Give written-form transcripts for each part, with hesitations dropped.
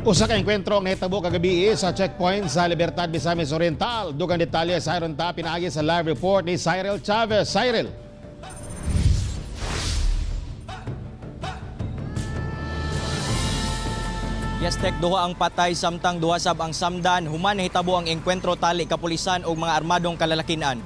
Usa ka enkwentro ang nahitabo kagabi sa checkpoint sa Libertad, Misamis Oriental. Dugang detalye sa Iron Ta pinaagi sa live report ni Cyril Chavez. Cyril. Yes, Tek, duha ang patay samtang duha sab ang samdan. Human nahitabo ang engkwentro tali kapulisan ug mga armadong kalalakinan.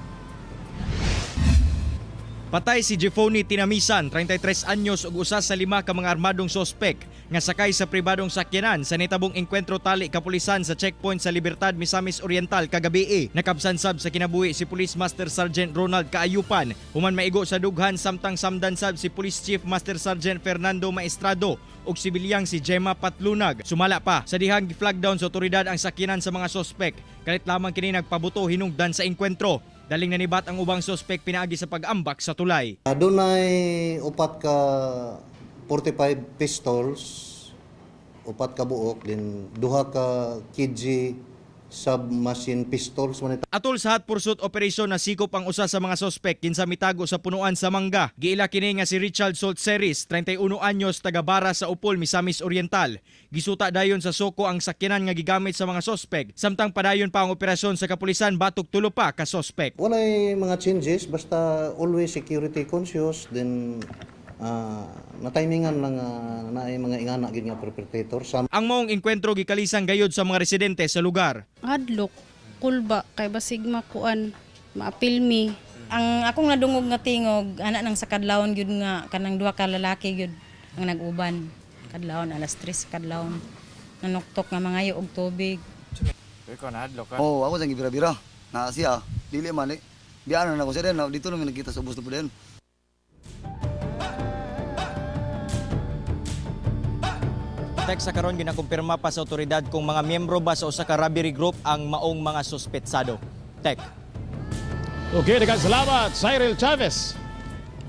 Patay si Jeffoni Tinamisan, 33 anyos ug usa sa 5 ka mga armadong sospek nga sakay sa pribadong sakyanan sa nitabong engkwentro tali kapulisan sa checkpoint sa Libertad, Misamis Oriental kagabi. Nakabsan sab sa kinabuhi si Police Master Sergeant Ronald Kaayupan. Human maigo sa dughan samtang samdan sab si Police Chief Master Sergeant Fernando Maestrado ug sibilyang si Gemma Patlunag. Sumala pa sa dihang gi-flag down sa otoridad ang sakyanan sa mga sospek. Kalit lamang kini nagpabuto hinungdan sa engkwentro. Daling nanibat ang ubang sospek pinaagi sa pag-ambak sa tulay. Dunay upat ka 45 pistols, upat ka buok, din duha ka KG submachine pistols. Atol sa hot pursuit operation na sikop ang usa sa mga sospek kinsa mitago sa punuan sa Mangga. Giila kini nga si Richard Soltseris, 31 anyos, taga Bara sa Upol, Misamis Oriental. Gisuta dayon sa soko ang sakyanan nga gigamit sa mga sospek. Samtang padayon pa ang operasyon sa kapulisan batok tulo pa ka sospek. Walay mga changes, basta always security conscious, then na-timingan lang na mga ingana gid nga perpetrator. Ang maong engkwentro gikalisang gayod sa mga residente sa lugar. Hadlok, kulba, kay basig makuan, maapilmi. Ang akong nadungog nga tingog, anak nang sa kadlawon gyud nga kanang duha ka lalaki gyud ang nag-uban. Kadlawon alas 3 kadlawon. Nanuktok nga mangayo og tubig. Ikaw na hadlok ka? Oo, ako sa gibira-bira. Na siya, dili man eh. Biyaan na ako siya din, dito namin nakita sa ubos na po din. Tek sa karon ginakumpirma pa sa otoridad kung mga miyembro ba sa usa ka robbery group ang maong mga suspetsado. Tek. Okay, daghang salamat, Cyril Chavez.